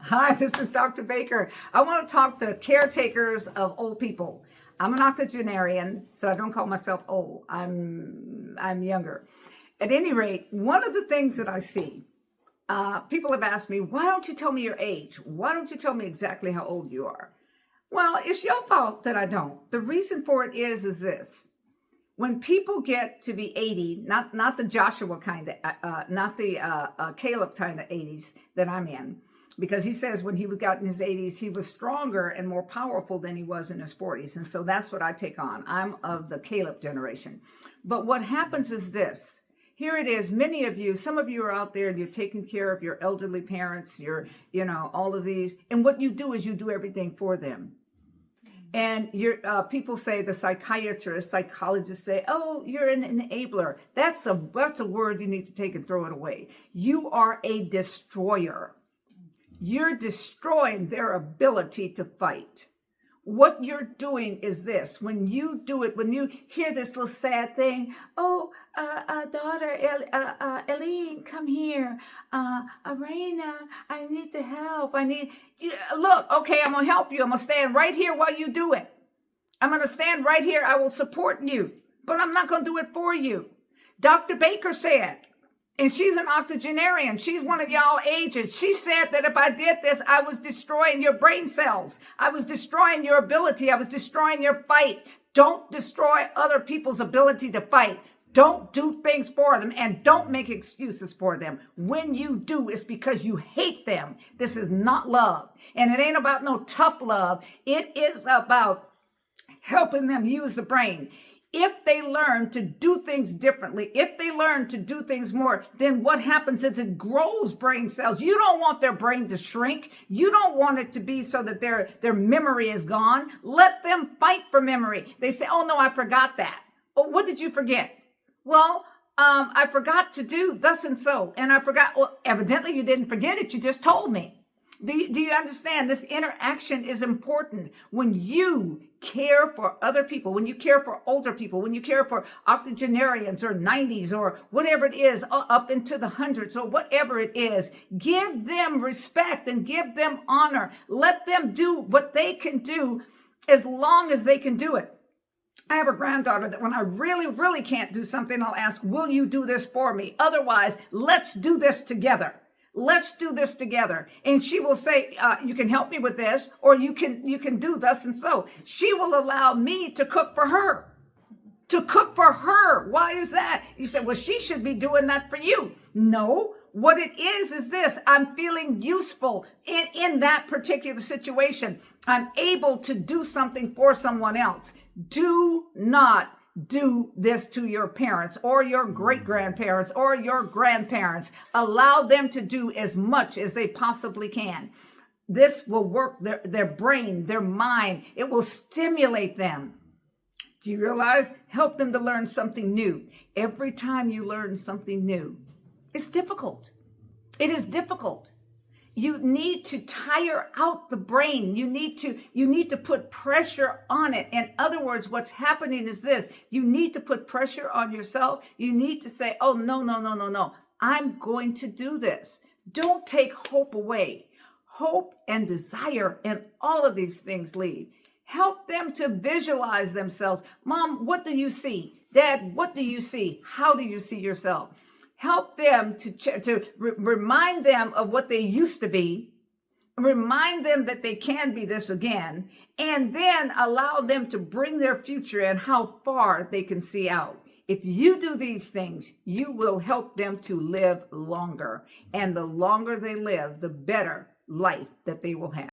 Hi, this is Dr. Baker. I want to talk to caretakers of old people. I'm an octogenarian, so I don't call myself old. I'm younger. At any rate, one of the things that I see, people have asked me, why don't you tell me your age? Why don't you tell me exactly how old you are? Well, it's your fault that I don't. The reason for it is this. When people get to be 80, not the Joshua kind of, not the Caleb kind of 80s that I'm in, because he says when he got in his 80s, he was stronger and more powerful than he was in his 40s. And so that's what I take on. I'm of the Caleb generation. But what happens is this. Here it is. Many of you, some of you are out there and you're taking care of your elderly parents, all of these. And what you do is you do everything for them. And people say, the psychiatrists, psychologists say, oh, you're an enabler. That's a word you need to take and throw it away. You are a destroyer. You're destroying their ability to fight. What you're doing is this. When you do it, when you hear this little sad thing, oh, daughter, Eileen, come here. Arena, I need the help. Look, okay, I'm going to help you. I'm going to stand right here while you do it. I'm going to stand right here. I will support you, but I'm not going to do it for you. Dr. Baker said, and she's an octogenarian. She's one of y'all ages. She said that if I did this, I was destroying your brain cells. I was destroying your ability. I was destroying your fight. Don't destroy other people's ability to fight. Don't do things for them and don't make excuses for them. When you do, it's because you hate them. This is not love. And it ain't about no tough love. It is about helping them use the brain. If they learn to do things differently, if they learn to do things more, then what happens is it grows brain cells. You don't want their brain to shrink. You don't want it to be so that their memory is gone. Let them fight for memory. They say, oh, no, I forgot that. Oh, what did you forget? Well, I forgot to do thus and so. And I forgot. Well, evidently you didn't forget it. You just told me. Do you understand? This interaction is important. When you care for other people, when you care for older people, when you care for octogenarians or 90s or whatever it is, up into the hundreds or whatever it is, give them respect and give them honor. Let them do what they can do as long as they can do it. I have a granddaughter that when I really, really can't do something, I'll ask, will you do this for me? Otherwise, let's do this together. Let's do this together. And she will say, you can help me with this, or you can do thus and so. She will allow me to cook for her. To cook for her. Why is that? You say, well, she should be doing that for you. No, what it is this. I'm feeling useful in that particular situation. I'm able to do something for someone else. Do not do this to your parents or your great-grandparents or your grandparents. Allow them to do as much as they possibly can. This will work their brain, their mind. It will stimulate them. Do you realize? Help them to learn something new. Every time you learn something new, it's difficult. It is difficult. You need to tire out the brain. You need to put pressure on it. In other words, what's happening is this. You need to put pressure on yourself. You need to say, oh, no. I'm going to do this. Don't take hope away. Hope and desire and all of these things leave. Help them to visualize themselves. Mom, what do you see? Dad, what do you see? How do you see yourself? Help them to remind them of what they used to be, remind them that they can be this again, and then allow them to bring their future and how far they can see out. If you do these things, you will help them to live longer. And the longer they live, the better life that they will have.